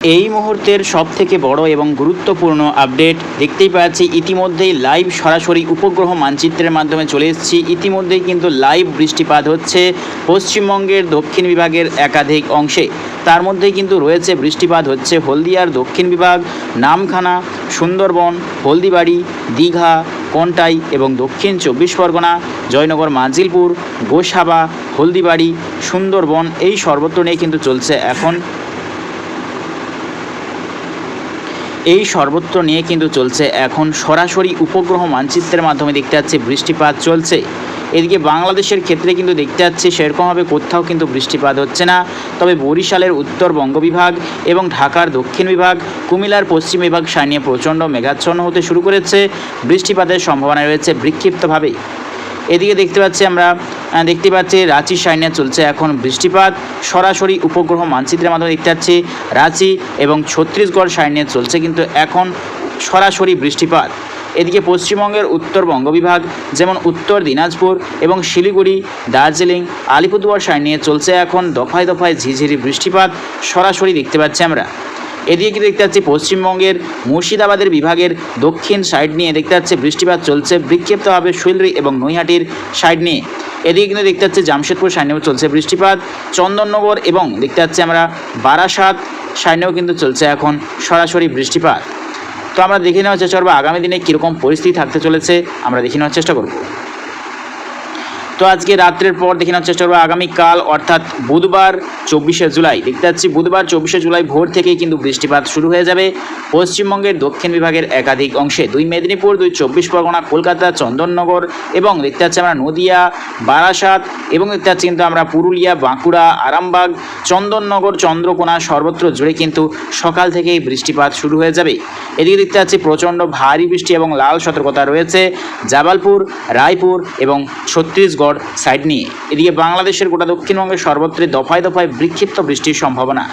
এই মুহূর্তের সবথেকে বড় এবং গুরুত্বপূর্ণ আপডেট দেখতেই পাচ্ছি, ইতিমধ্যেই লাইভ সরাসরি উপগ্রহ মানচিত্রের মাধ্যমে চলে এসেছি। ইতিমধ্যেই কিন্তু লাইভ বৃষ্টিপাত হচ্ছে পশ্চিমবঙ্গের দক্ষিণ বিভাগের একাধিক অংশে। তার মধ্যেই কিন্তু রয়েছে বৃষ্টিপাত হচ্ছে হলদিয়ার দক্ষিণ বিভাগ, নামখানা, সুন্দরবন, হলদিবাড়ি, দীঘা, কন্টাই এবং দক্ষিণ 24 পরগনা, জয়নগর, মাজিলপুর, গোসাবা, হলদিবাড়ি, সুন্দরবন এই সর্বত্র নিয়ে কিন্তু চলছে এখন সরাসরি উপগ্রহ মানচিত্রের মাধ্যমে দেখতে পাচ্ছি বৃষ্টিপাত চলছে। এদিকে বাংলাদেশের ক্ষেত্রে কিন্তু দেখতে পাচ্ছি সেরকমভাবে কোথাও কিন্তু বৃষ্টিপাত হচ্ছে না। তবে বরিশালের উত্তরবঙ্গ বিভাগ এবং ঢাকার দক্ষিণ বিভাগ, কুমিল্লার পশ্চিম বিভাগ সাইনিয়ে প্রচণ্ড মেঘাচ্ছন্ন হতে শুরু করেছে। বৃষ্টিপাতের সম্ভাবনা রয়েছে বিক্ষিপ্তভাবেই। এদিকে দেখতে পাচ্ছি রাঁচি সাইনে চলছে এখন বৃষ্টিপাত। সরাসরি উপগ্রহ মানচিত্রের মাধ্যমে দেখতে পাচ্ছি রাঁচি এবং ছত্তিশগড় সাইনে চলছে কিন্তু এখন সরাসরি বৃষ্টিপাত। এদিকে পশ্চিমবঙ্গের উত্তরবঙ্গ বিভাগ যেমন উত্তর দিনাজপুর এবং শিলিগুড়ি, দার্জিলিং, আলিপুরদুয়ার সাইনে চলছে এখন দফায় দফায় ঝিঝিরি বৃষ্টিপাত সরাসরি দেখতে পাচ্ছি আমরা। এদিকে কিন্তু দেখতে পাচ্ছি পশ্চিমবঙ্গের মুর্শিদাবাদের বিভাগের দক্ষিণ সাইড নিয়ে দেখতে পাচ্ছি বৃষ্টিপাত চলছে বিক্ষিপ্তভাবে শৈলরি এবং নৈহাটির সাইড নিয়ে। এদিকে কিন্তু দেখতে পাচ্ছি জামশেদপুর সাইনেও চলছে বৃষ্টিপাত, চন্দননগর এবং দেখতে পাচ্ছি আমরা বারাসাত সাইনেও কিন্তু চলছে এখন সরাসরি বৃষ্টিপাত। তো আমরা দেখে নেওয়ার চেষ্টা করবো আগামী দিনে কীরকম পরিস্থিতি থাকতে চলেছে, আমরা দেখে নেওয়ার চেষ্টা করব। তো আজকে রাত্রের পর দেখে নেওয়ার চেষ্টা করবো আগামীকাল অর্থাৎ বুধবার 24শে জুলাই। দেখতে পাচ্ছি বুধবার 24শে জুলাই ভোর থেকেই কিন্তু বৃষ্টিপাত শুরু হয়ে যাবে পশ্চিমবঙ্গের দক্ষিণ বিভাগের একাধিক অংশে। 2 মেদিনীপুর, 2 24 পরগনা, কলকাতা, চন্দননগর এবং দেখতে পাচ্ছি আমরা নদিয়া, বারাসাত এবং দেখতে পাচ্ছি কিন্তু আমরা পুরুলিয়া, বাঁকুড়া, আরামবাগ, চন্দননগর, চন্দ্রকোনা সর্বত্র জুড়ে কিন্তু সকাল থেকেই বৃষ্টিপাত শুরু হয়ে যাবে। এদিকে দেখতে পাচ্ছি প্রচণ্ড ভারী বৃষ্টি এবং লাল সতর্কতা রয়েছে জাবালপুর, রায়পুর এবং ছত্তিশগড় সাইড নিয়ে। এদিকে বাংলাদেশের গোটা দক্ষিণবঙ্গের সর্বত্র দফায় দফায় বিক্ষিপ্ত বৃষ্টির সম্ভাবনা।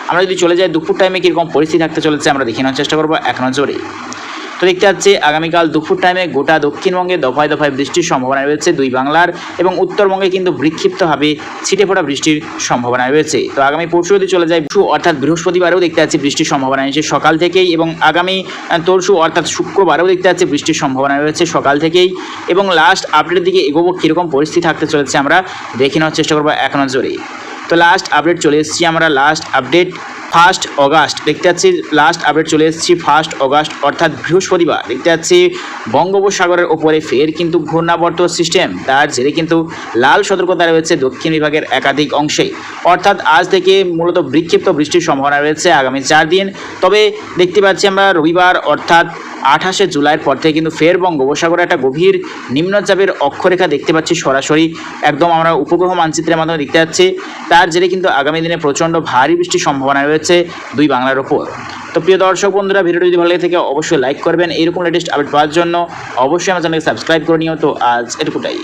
আমরা যদি চলে যাই দুপুর টাইমে কীরকম পরিস্থিতি থাকতে চলেছে আমরা দেখে নেওয়ার চেষ্টা করবো এক নজরে। তো দেখতে পাচ্ছি আগামীকাল দুপুর টাইমে গোটা দক্ষিণবঙ্গে দফায় দফায় বৃষ্টির সম্ভাবনা রয়েছে। 2 বাংলার এবং উত্তরবঙ্গে কিন্তু বিক্ষিপ্তভাবে ছিটে ফোটা বৃষ্টির সম্ভাবনা রয়েছে। তো আগামী পরশু যদি চলে যায় অর্থাৎ বৃহস্পতিবারেও দেখতে পাচ্ছি বৃষ্টির সম্ভাবনা রয়েছে সকাল থেকেই, এবং আগামী তরশু অর্থাৎ শুক্রবারেও দেখতে পাচ্ছি বৃষ্টির সম্ভাবনা রয়েছে সকাল থেকেই। এবং লাস্ট আপডেটের দিকে এগোবো কীরকম পরিস্থিতি থাকতে চলেছে আমরা দেখে নেওয়ার চেষ্টা করবো এক নজরে। তো লাস্ট আপডেট চলে এসেছি আমরা, লাস্ট আপডেট 1 অগাস্ট দেখতে পাচ্ছি, লাস্ট আপডেট চলে এসেছি 1 অগাস্ট অর্থাৎ বৃহস্পতিবার। দেখতে পাচ্ছি বঙ্গোপসাগরের ওপরে ফের কিন্তু ঘূর্ণাবর্ত সিস্টেম, তার জেরে কিন্তু লাল সতর্কতা রয়েছে দক্ষিণ বিভাগের একাধিক অংশে। অর্থাৎ আজ থেকে মূলত বিক্ষিপ্ত বৃষ্টির সম্ভাবনা রয়েছে আগামী 4 দিন। তবে দেখতে পাচ্ছি আমরা রবিবার অর্থাৎ 28শে জুলাইয়ের পর থেকে কিন্তু ফের বঙ্গোপসাগরে একটা গভীর নিম্নচাপের অক্ষরেখা দেখতে পাচ্ছি সরাসরি একদম আমরা উপগ্রহ মানচিত্রের মাধ্যমে দেখতে পাচ্ছি। তার জেরে কিন্তু আগামী দিনে প্রচণ্ড ভারী বৃষ্টির সম্ভাবনা রয়েছে 2 বাংলার ওপর। তো প্রিয় দর্শক বন্ধুরা, ভিডিওটি যদি ভালো লাগে থাকে অবশ্যই লাইক করবেন। এরকম লেটেস্ট আপডেট পাওয়ার জন্য অবশ্যই আমার চ্যানেলকে সাবস্ক্রাইব করে নিও। তো আজ এটুকুটাই।